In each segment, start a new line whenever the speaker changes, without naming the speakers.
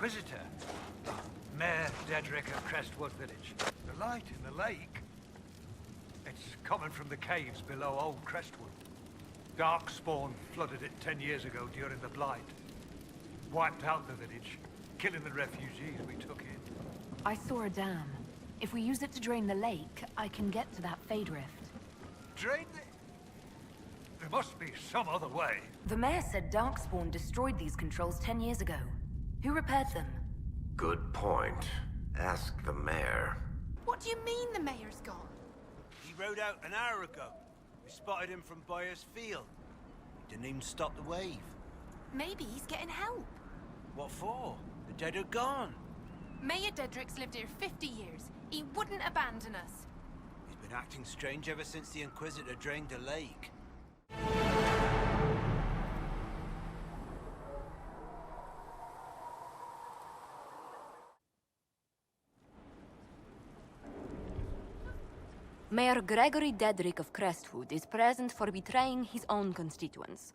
Inquisitor. Mayor Dedrick of Crestwood Village. The light in the lake. It's coming from the caves below Old Crestwood. Darkspawn flooded it 10 years ago during the Blight. Wiped out the village, killing the refugees we took in.
I saw a dam. If we use it to drain the lake, I can get to that Fade Rift.
Drain the... There must be some other way.
The mayor said Darkspawn destroyed these controls 10 years ago. Who repaired them?
Good point. Ask the mayor.
What do you mean the mayor's gone?
He rode out an hour ago. We spotted him from Byers Field. He didn't even stop the wave.
Maybe he's getting help.
What for? The dead are gone.
Mayor Dedrick's lived here 50 years. He wouldn't abandon us.
He's been acting strange ever since the Inquisitor drained the lake.
Mayor Gregory Dedrick of Crestwood is present for betraying his own constituents.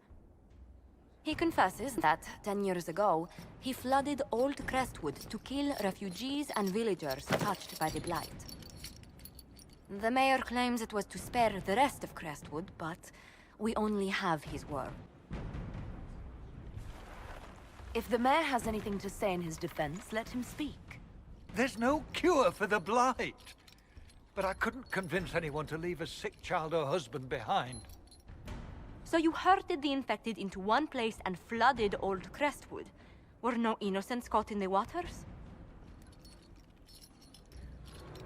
He confesses that, 10 years ago, he flooded Old Crestwood to kill refugees and villagers touched by the Blight. The mayor claims it was to spare the rest of Crestwood, but we only have his word. If the mayor has anything to say in his defense, let him speak.
There's no cure for the Blight. But I couldn't convince anyone to leave a sick child or husband behind.
So you herded the infected into one place and flooded Old Crestwood? Were no innocents caught in the waters?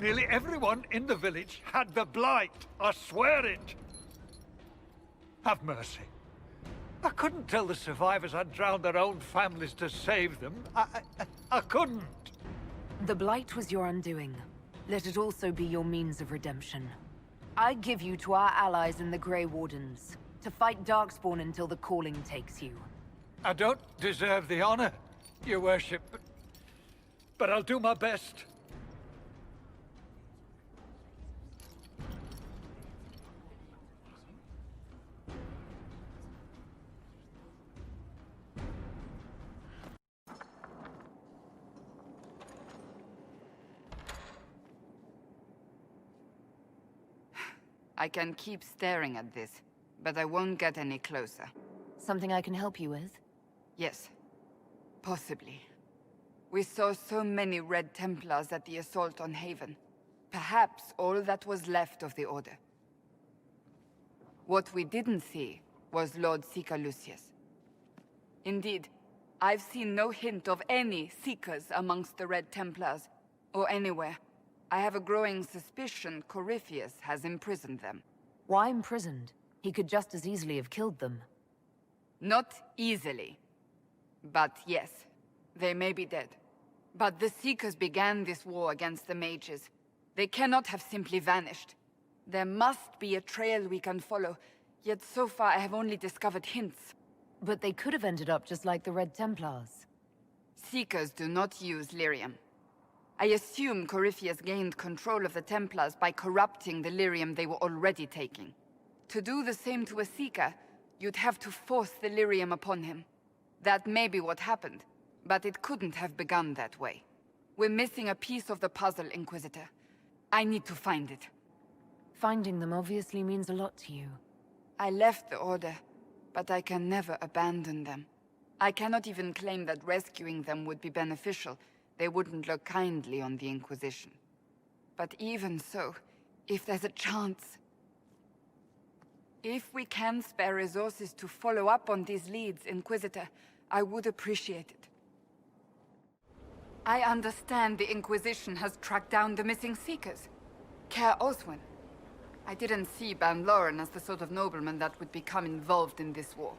Nearly everyone in the village had the Blight. I swear it. Have mercy. I couldn't tell the survivors I'd drowned their own families to save them. I couldn't.
The Blight was your undoing. Let it also be your means of redemption. I give you to our allies in the Grey Wardens, to fight Darkspawn until the calling takes you.
I don't deserve the honor, your worship, but I'll do my best.
I can keep staring at this, but I won't get any closer.
Something I can help you with?
Yes. Possibly. We saw so many Red Templars at the assault on Haven. Perhaps all that was left of the Order. What we didn't see was Lord Seeker Lucius. Indeed, I've seen no hint of any Seekers amongst the Red Templars, or anywhere. I have a growing suspicion Corypheus has imprisoned them.
Why imprisoned? He could just as easily have killed them.
Not easily. But yes, they may be dead. But the Seekers began this war against the mages. They cannot have simply vanished. There must be a trail we can follow, yet so far I have only discovered hints.
But they could have ended up just like the Red Templars.
Seekers do not use lyrium. I assume Corypheus gained control of the Templars by corrupting the lyrium they were already taking. To do the same to a Seeker, you'd have to force the lyrium upon him. That may be what happened, but it couldn't have begun that way. We're missing a piece of the puzzle, Inquisitor. I need to find it.
Finding them obviously means a lot to you.
I left the Order, but I can never abandon them. I cannot even claim that rescuing them would be beneficial. They wouldn't look kindly on the Inquisition. But even so, if there's a chance... If we can spare resources to follow up on these leads, Inquisitor, I would appreciate it. I understand the Inquisition has tracked down the missing Seekers. Caer Oswin. I didn't see Ban Loren as the sort of nobleman that would become involved in this war.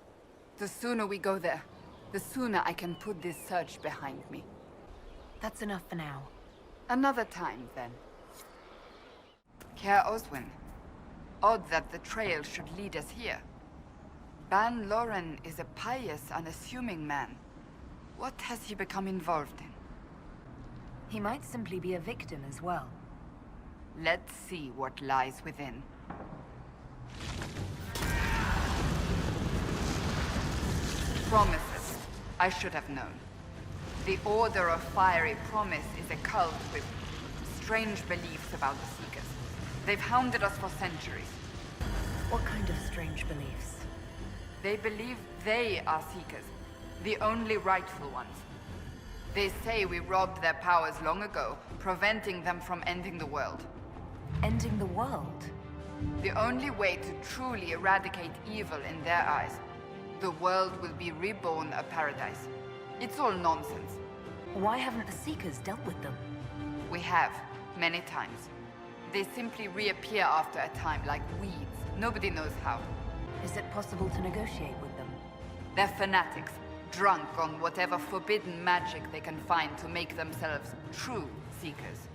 The sooner we go there, the sooner I can put this search behind me.
That's enough for now.
Another time, then. Caer Oswin. Odd that the trail should lead us here. Ban Loren is a pious, unassuming man. What has he become involved in?
He might simply be a victim as well.
Let's see what lies within. Promises. I should have known. The Order of Fiery Promise is a cult with strange beliefs about the Seekers. They've hounded us for centuries.
What kind of strange beliefs?
They believe they are Seekers, the only rightful ones. They say we robbed their powers long ago, preventing them from ending the world.
Ending the world?
The only way to truly eradicate evil in their eyes, the world will be reborn a paradise. It's all nonsense.
Why haven't the Seekers dealt with them?
We have, many times. They simply reappear after a time, like weeds. Nobody knows how.
Is it possible to negotiate with them?
They're fanatics, drunk on whatever forbidden magic they can find to make themselves true Seekers.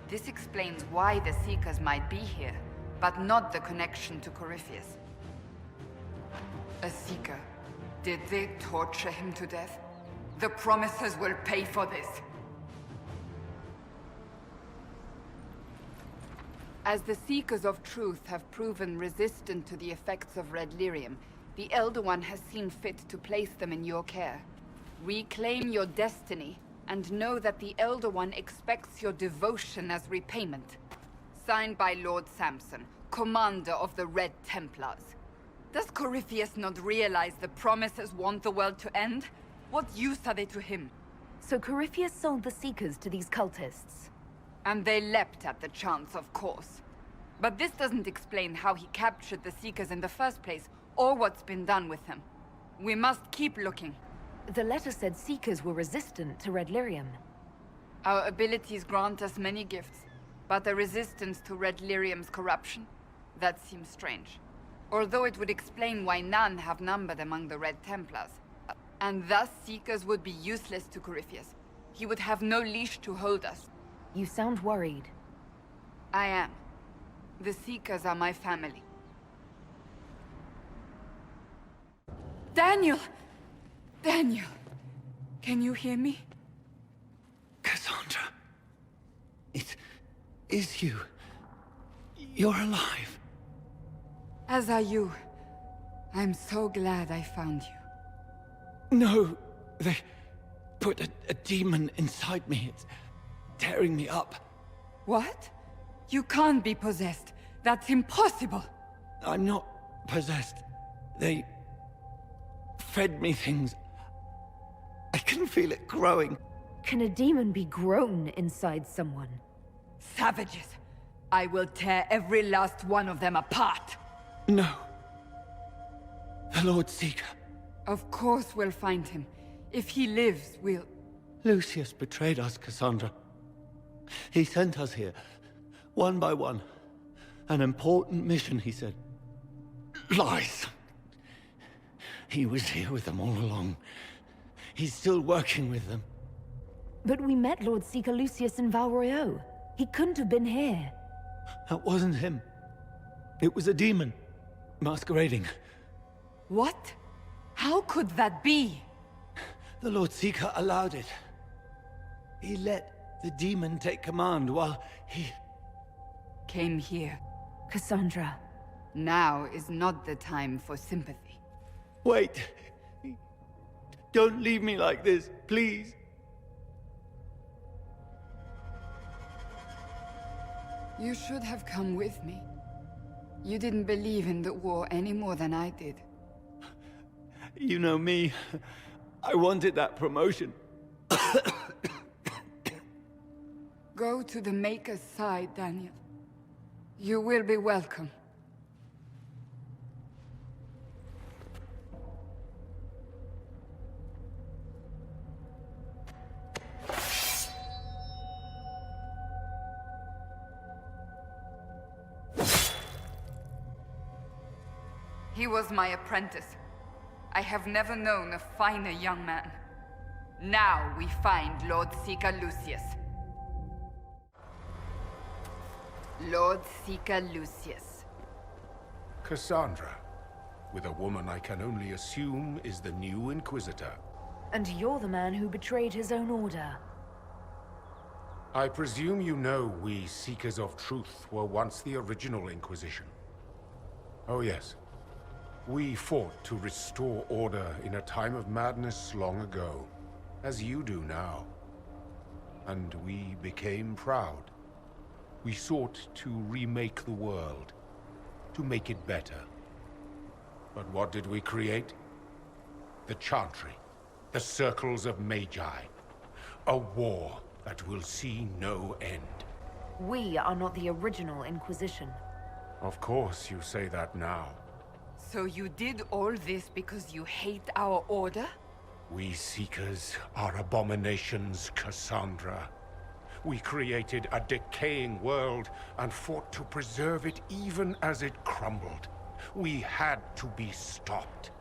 This explains why the Seekers might be here, but not the connection to Corypheus. A Seeker. Did they torture him to death? The Promises will pay for this. As the Seekers of Truth have proven resistant to the effects of red lyrium, the Elder One has seen fit to place them in your care. Reclaim your destiny, and know that the Elder One expects your devotion as repayment. Signed by Lord Samson, commander of the Red Templars. Does Corypheus not realize the Promises want the world to end? What use are they to him?
So Corypheus sold the Seekers to these cultists?
And they leapt at the chance, of course. But this doesn't explain how he captured the Seekers in the first place, or what's been done with them. We must keep looking.
The letter said Seekers were resistant to red lyrium.
Our abilities grant us many gifts, but a resistance to red lyrium's corruption? That seems strange. Although it would explain why none have numbered among the Red Templars. And thus Seekers would be useless to Corypheus. He would have no leash to hold us.
You sound worried.
I am. The Seekers are my family. Daniel! Daniel! Can you hear me?
Cassandra. It is you. You're alive.
As are you. I'm so glad I found you.
No, they put a demon inside me. It's tearing me up.
What? You can't be possessed. That's impossible.
I'm not possessed. They fed me things. I can feel it growing.
Can a demon be grown inside someone?
Savages. I will tear every last one of them apart.
No. The Lord Seeker.
Of course we'll find him. If he lives, we'll...
Lucius betrayed us, Cassandra. He sent us here, one by one. An important mission, he said. Lies. He was here with them all along. He's still working with them.
But we met Lord Seeker Lucius in Val Royeaux. He couldn't have been here.
That wasn't him. It was a demon, masquerading.
What? How could that be?
The Lord Seeker allowed it. He let the demon take command while he...
Came here.
Cassandra.
Now is not the time for sympathy.
Wait. Don't leave me like this, please.
You should have come with me. You didn't believe in the war any more than I did.
You know me. I wanted that promotion.
Go to the Maker's side, Daniel. You will be welcome. He was my apprentice. I have never known a finer young man. Now we find Lord Seeker Lucius. Lord Seeker Lucius.
Cassandra, with a woman I can only assume is the new Inquisitor.
And you're the man who betrayed his own order.
I presume you know we Seekers of Truth were once the original Inquisition. Oh yes. We fought to restore order in a time of madness long ago. as you do now. And we became proud. We sought to remake the world, to make it better. But what did we create? The Chantry, the Circles of Magi. A war that will see no end.
We are not the original Inquisition.
Of course you say that now.
So you did all this because you hate our order?
We Seekers are abominations, Cassandra. We created a decaying world and fought to preserve it even as it crumbled. We had to be stopped.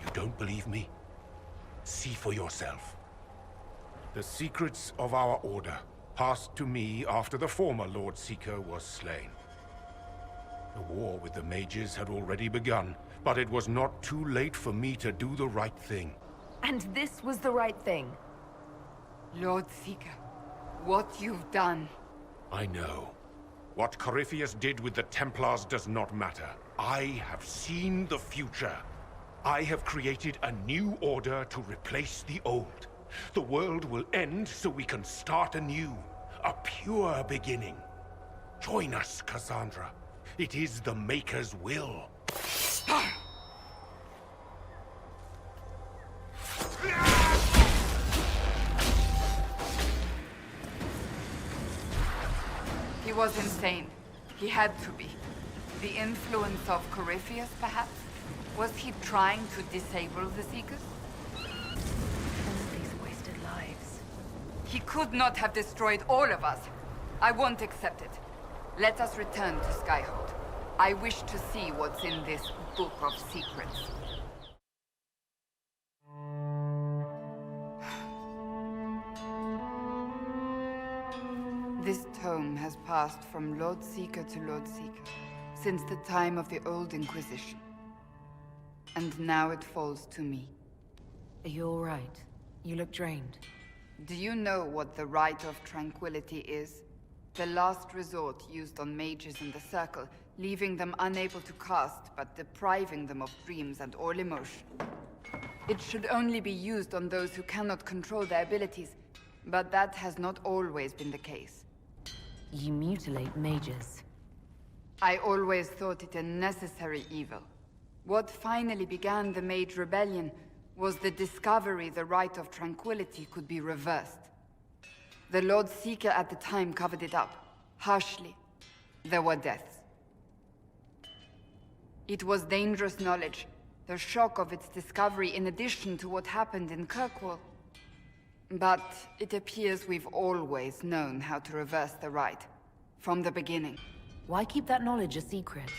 You don't believe me? See for yourself. The secrets of our order passed to me after the former Lord Seeker was slain. The war with the mages had already begun, but it was not too late for me to do the right thing.
And this was the right thing.
Lord Seeker, what you've done.
I know. What Corypheus did with the Templars does not matter. I have seen the future. I have created a new order to replace the old. The world will end so we can start anew. A pure beginning. Join us, Cassandra. It is the Maker's will.
He was insane. He had to be. The influence of Corypheus, perhaps? Was he trying to disable the Seekers?
All these wasted lives.
He could not have destroyed all of us. I won't accept it. Let us return to Skyhold. I wish to see what's in this book of secrets. This tome has passed from Lord Seeker to Lord Seeker since the time of the Old Inquisition. And now it falls to me.
Are you all right? You look drained.
Do you know what the Rite of Tranquility is? The last resort used on mages in the Circle, leaving them unable to cast, but depriving them of dreams and all emotion. It should only be used on those who cannot control their abilities, but that has not always been the case.
You mutilate mages.
I always thought it a necessary evil. What finally began the Mage Rebellion was the discovery the Rite of Tranquility could be reversed. The Lord Seeker at the time covered it up, harshly. There were deaths. It was dangerous knowledge, the shock of its discovery in addition to what happened in Kirkwall. But it appears we've always known how to reverse the rite, from the beginning.
Why keep that knowledge a secret?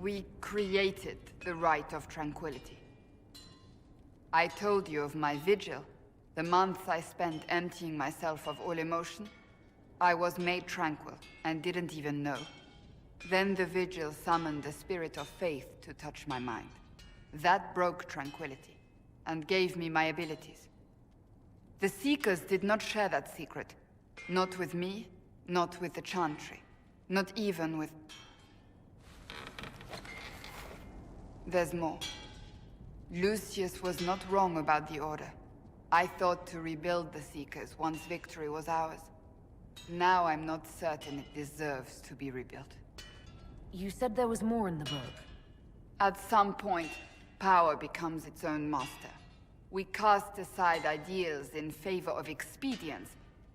We created the Rite of Tranquility. I told you of my vigil, the months I spent emptying myself of all emotion. I was made tranquil, and didn't even know. Then the vigil summoned the spirit of faith to touch my mind. That broke tranquility, and gave me my abilities. The Seekers did not share that secret. Not with me, not with the Chantry, not even with... There's more. Lucius was not wrong about the Order. I thought to rebuild the Seekers once victory was ours. Now I'm not certain it deserves to be rebuilt.
You said there was more in the book.
At some point, power becomes its own master. We cast aside ideals in favor of expedience,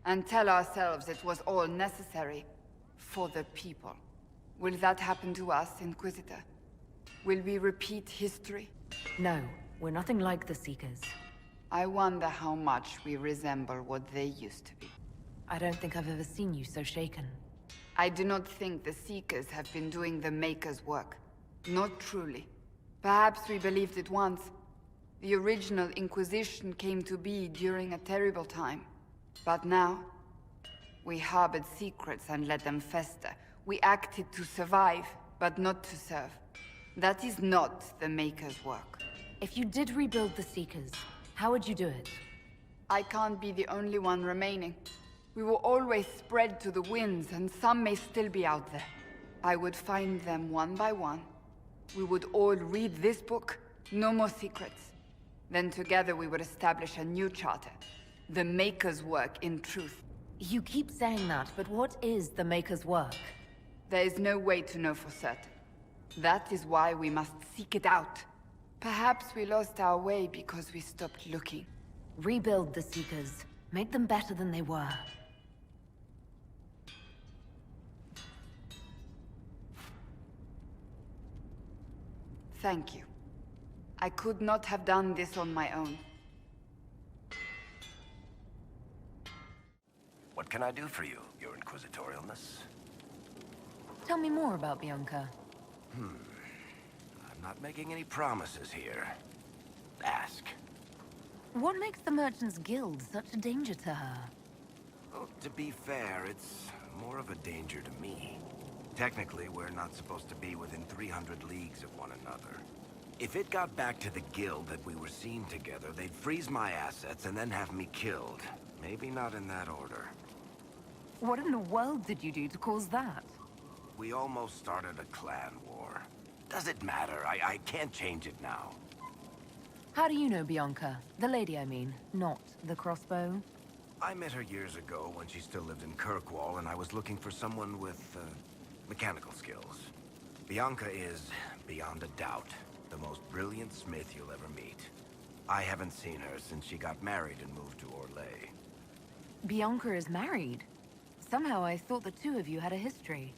and tell ourselves it was all necessary for the people. Will that happen to us, Inquisitor? Will we repeat history?
No, we're nothing like the Seekers.
I wonder how much we resemble what they used to be.
I don't think I've ever seen you so shaken.
I do not think the Seekers have been doing the Maker's work. Not truly. Perhaps we believed it once. The original Inquisition came to be during a terrible time. But now, we harbored secrets and let them fester. We acted to survive, but not to serve. That is not the Maker's work.
If you did rebuild the Seekers, how would you do it?
I can't be the only one remaining. We will always spread to the winds, and some may still be out there. I would find them one by one. We would all read this book. No more secrets. Then together we would establish a new charter. The Maker's work in truth.
You keep saying that, but what is the Maker's work?
There is no way to know for certain. That is why we must seek it out. Perhaps we lost our way because we stopped looking.
Rebuild the Seekers. Make them better than they were.
Thank you. I could not have done this on my own.
What can I do for you, your inquisitorialness?
Tell me more about Bianca.
I'm not making any promises here. Ask.
What makes the Merchants Guild such a danger to her?
Well, to be fair, it's more of a danger to me. Technically, we're not supposed to be within 300 leagues of one another. If it got back to the guild that we were seen together, they'd freeze my assets and then have me killed. Maybe not in that order.
What in the world did you do to cause that?
We almost started a clan war. Does it matter? I can't change it now.
How do you know Bianca? The lady, I mean, not the crossbow?
I met her years ago when she still lived in Kirkwall, and I was looking for someone with, mechanical skills. Bianca is, beyond a doubt, the most brilliant smith you'll ever meet. I haven't seen her since she got married and moved to Orlais.
Bianca is married. Somehow I thought the two of you had a history.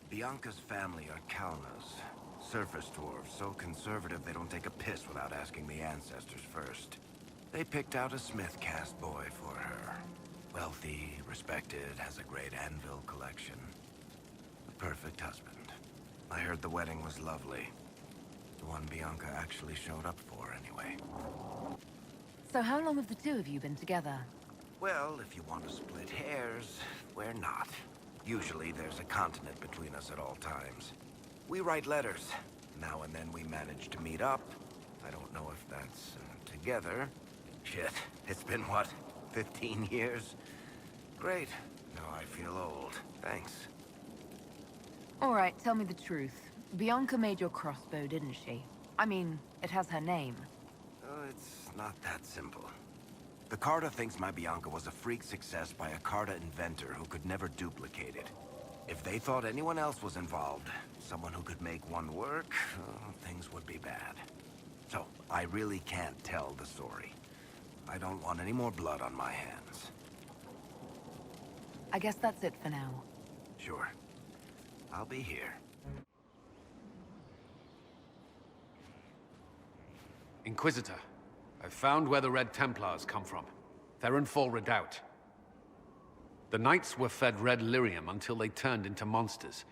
Bianca's family are Kalnas. Surface dwarves, so conservative they don't take a piss without asking the ancestors first. They picked out a smith caste boy for her. Wealthy, respected, has a great anvil collection. The perfect husband. I heard the wedding was lovely. The one Bianca actually showed up for, anyway.
So how long have the two of you been together?
Well, if you want to split hairs, we're not. Usually there's a continent between us at all times. We write letters. Now and then we manage to meet up. I don't know if that's together. Shit, it's been what, 15 years? Great. Now I feel old. Thanks.
All right, tell me the truth. Bianca made your crossbow, didn't she? I mean, it has her name.
It's not that simple. The Carta thinks my Bianca was a freak success by a Carta inventor who could never duplicate it. If they thought anyone else was involved, someone who could make one work, things would be bad. So, I really can't tell the story. I don't want any more blood on my hands.
I guess that's it for now.
Sure. I'll be here.
Inquisitor, I've found where the Red Templars come from. Therenfall Redoubt. The Knights were fed red lyrium until they turned into monsters.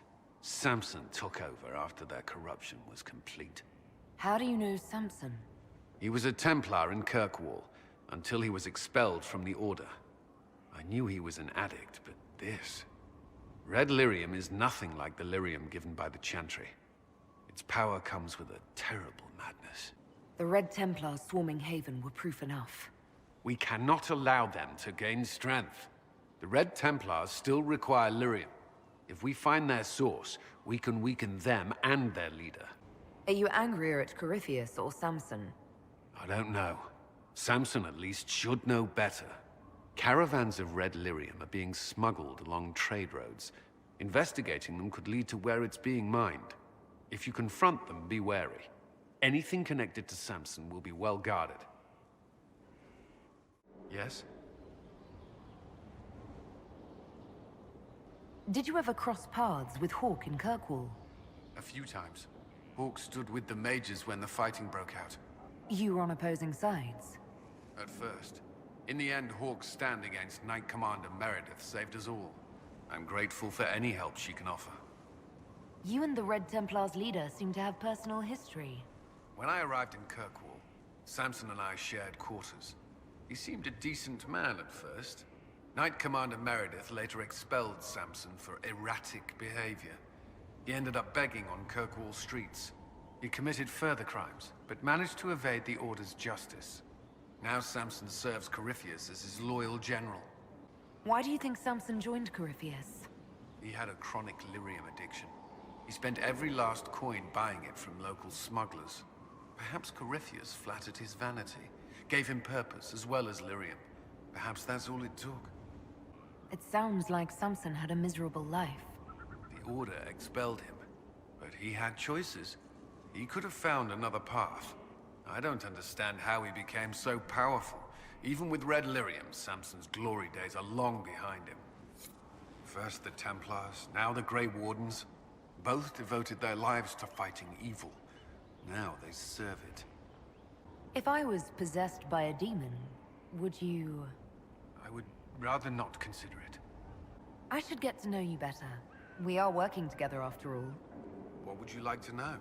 Samson took over after their corruption was complete.
How do you know Samson?
He was a Templar in Kirkwall, until he was expelled from the Order. I knew he was an addict, but this... Red lyrium is nothing like the lyrium given by the Chantry. Its power comes with a terrible madness.
The Red Templars swarming Haven were proof enough.
We cannot allow them to gain strength. The Red Templars still require lyrium. If we find their source, we can weaken them and their leader.
Are you angrier at Corypheus or Samson?
I don't know. Samson at least should know better. Caravans of red lyrium are being smuggled along trade roads. Investigating them could lead to where it's being mined. If you confront them, be wary. Anything connected to Samson will be well guarded. Yes?
Did you ever cross paths with Hawke in Kirkwall?
A few times. Hawke stood with the mages when the fighting broke out.
You were on opposing sides.
At first. In the end, Hawke's stand against Knight Commander Meredith saved us all. I'm grateful for any help she can offer.
You and the Red Templars' leader seem to have personal history.
When I arrived in Kirkwall, Samson and I shared quarters. He seemed a decent man at first. Knight Commander Meredith later expelled Samson for erratic behavior. He ended up begging on Kirkwall streets. He committed further crimes, but managed to evade the Order's justice. Now Samson serves Corypheus as his loyal general.
Why do you think Samson joined Corypheus?
He had a chronic lyrium addiction. He spent every last coin buying it from local smugglers. Perhaps Corypheus flattered his vanity, gave him purpose as well as Lyrium. Perhaps that's all it took.
It sounds like Samson had a miserable life.
The Order expelled him, but he had choices. He could have found another path. I don't understand how he became so powerful. Even with Red Lyrium, Samson's glory days are long behind him. First the Templars, now the Grey Wardens. Both devoted their lives to fighting evil. Now they serve it.
If I was possessed by a demon, would you...
I would rather not consider it.
I should get to know you better. We are working together after all.
What would you like to know?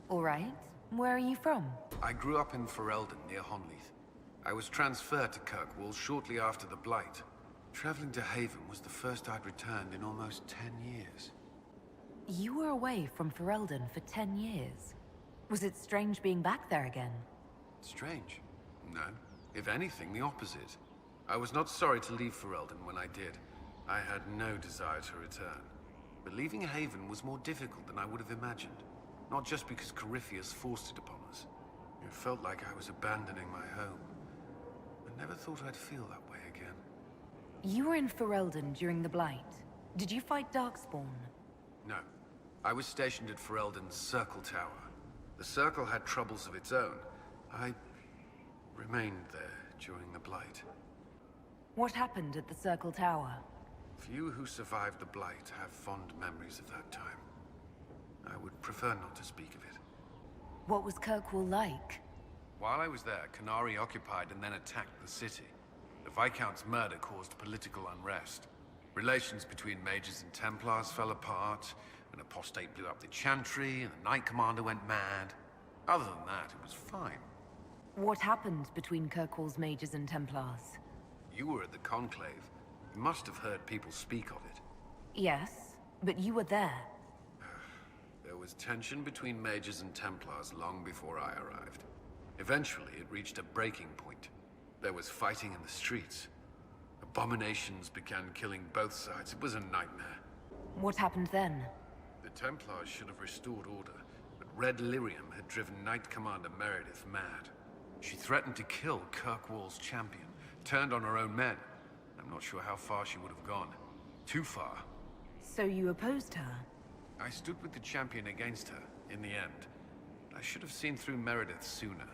All right. Where are you from?
I grew up in Ferelden, near Honleath. I was transferred to Kirkwall shortly after the Blight. Traveling to Haven was the first I'd returned in almost 10 years.
You were away from Ferelden for 10 years. Was it strange being back there again?
Strange? No. If anything, the opposite. I was not sorry to leave Ferelden when I did. I had no desire to return. But leaving Haven was more difficult than I would have imagined. Not just because Corypheus forced it upon us. It felt like I was abandoning my home. I never thought I'd feel that way again.
You were in Ferelden during the Blight. Did you fight Darkspawn?
No. I was stationed at Ferelden's Circle Tower. The Circle had troubles of its own. I remained there during the Blight.
What happened at the Circle Tower?
Few who survived the Blight have fond memories of that time. I would prefer not to speak of it.
What was Kirkwall like?
While I was there, Canary occupied and then attacked the city. The Viscount's murder caused political unrest. Relations between mages and Templars fell apart, an apostate blew up the Chantry, and the Knight Commander went mad. Other than that, it was fine.
What happened between Kirkwall's mages and Templars?
You were at the Conclave. You must have heard people speak of it.
Yes, but you were there.
There was tension between mages and Templars long before I arrived. Eventually, it reached a breaking point. There was fighting in the streets. Abominations began killing both sides. It was a nightmare.
What happened then?
The Templars should have restored order, but Red Lyrium had driven Knight Commander Meredith mad. She threatened to kill Kirkwall's champion, turned on her own men. I'm not sure how far she would have gone. Too far.
So you opposed her?
I stood with the champion against her, in the end. I should have seen through Meredith sooner.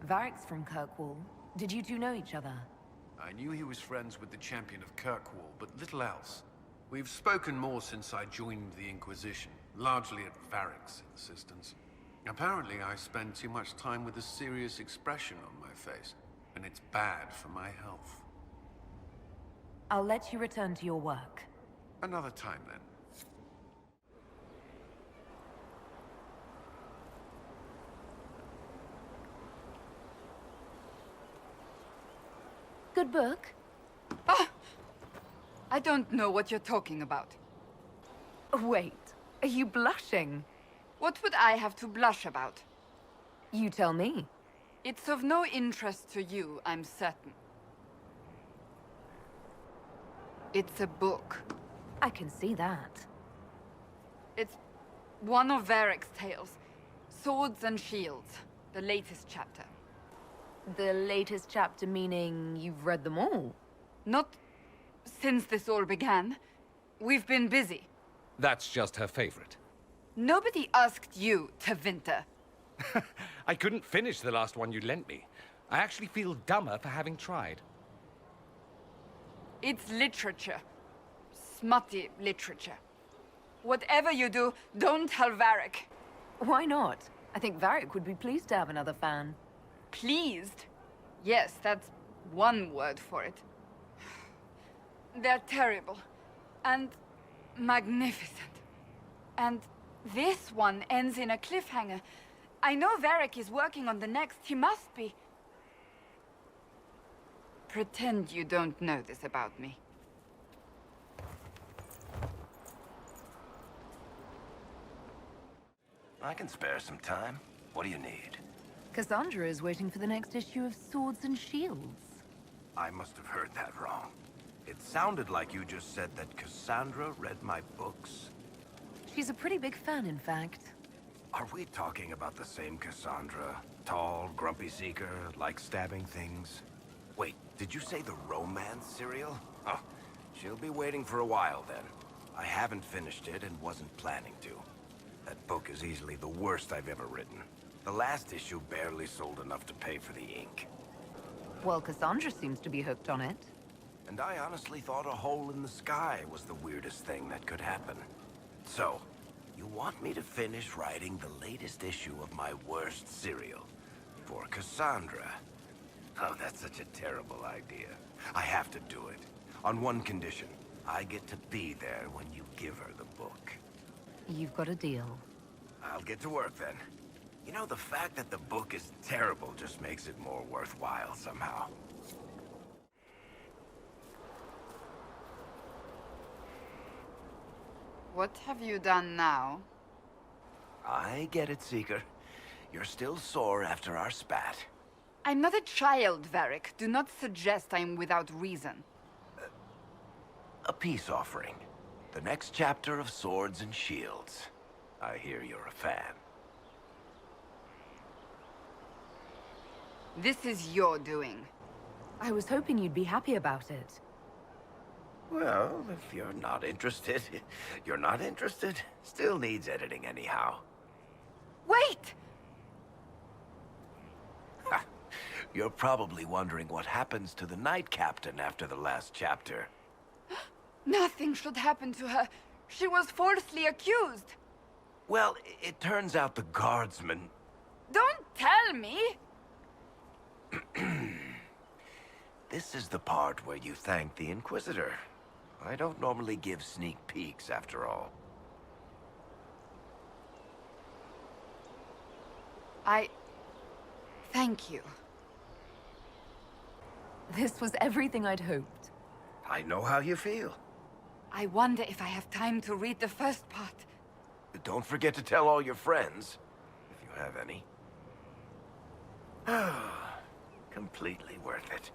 Varric's from Kirkwall. Did you two know each other?
I knew he was friends with the champion of Kirkwall, but little else. We've spoken more since I joined the Inquisition, largely at Varric's insistence. Apparently, I spend too much time with a serious expression on my face, and it's bad for my health.
I'll let you return to your work.
Another time, then.
Good book?
Ah! I don't know what you're talking about.
Wait, are you blushing?
What would I have to blush about?
You tell me.
It's of no interest to you, I'm certain. It's a book.
I can see that.
It's one of Varric's tales. Swords and Shields. The latest chapter.
The latest chapter meaning you've read them all?
Not since this all began. We've been busy.
That's just her favorite.
Nobody asked you to winter.
I couldn't finish the last one you lent me. I actually feel dumber for having tried.
It's literature. Smutty literature. Whatever you do, don't tell Varric.
Why not? I think Varric would be pleased to have another fan.
Pleased? Yes, that's one word for it. They're terrible. And magnificent. And this one ends in a cliffhanger. I know Varric is working on the next. He must be. Pretend you don't know this about me.
I can spare some time. What do you need?
Cassandra is waiting for the next issue of Swords and Shields.
I must have heard that wrong. It sounded like you just said that Cassandra read my books.
She's a pretty big fan, in fact.
Are we talking about the same Cassandra? Tall, grumpy seeker, like stabbing things? Wait, did you say the romance serial? Huh. She'll be waiting for a while then. I haven't finished it and wasn't planning to. That book is easily the worst I've ever written. The last issue barely sold enough to pay for the ink.
Well, Cassandra seems to be hooked on it.
And I honestly thought a hole in the sky was the weirdest thing that could happen. So, you want me to finish writing the latest issue of my worst serial for Cassandra? Oh, that's such a terrible idea. I have to do it. On one condition. I get to be there when you give her the book.
You've got a deal.
I'll get to work then. You know, the fact that the book is terrible just makes it more worthwhile somehow.
What have you done now?
I get it, Seeker. You're still sore after our spat.
I'm not a child, Varric. Do not suggest I am without reason.
A peace offering. The next chapter of Swords and Shields. I hear you're a fan.
This is your doing.
I was hoping you'd be happy about it.
Well, if you're not interested, you're not interested. Still needs editing anyhow.
Wait!
You're probably wondering what happens to the Knight Captain after the last chapter.
Nothing should happen to her. She was falsely accused.
Well, it turns out the guardsman...
Don't tell me!
This is the part where you thank the Inquisitor. I don't normally give sneak peeks, after all.
Thank you.
This was everything I'd hoped.
I know how you feel.
I wonder if I have time to read the first part.
Don't forget to tell all your friends, if you have any. Completely worth it.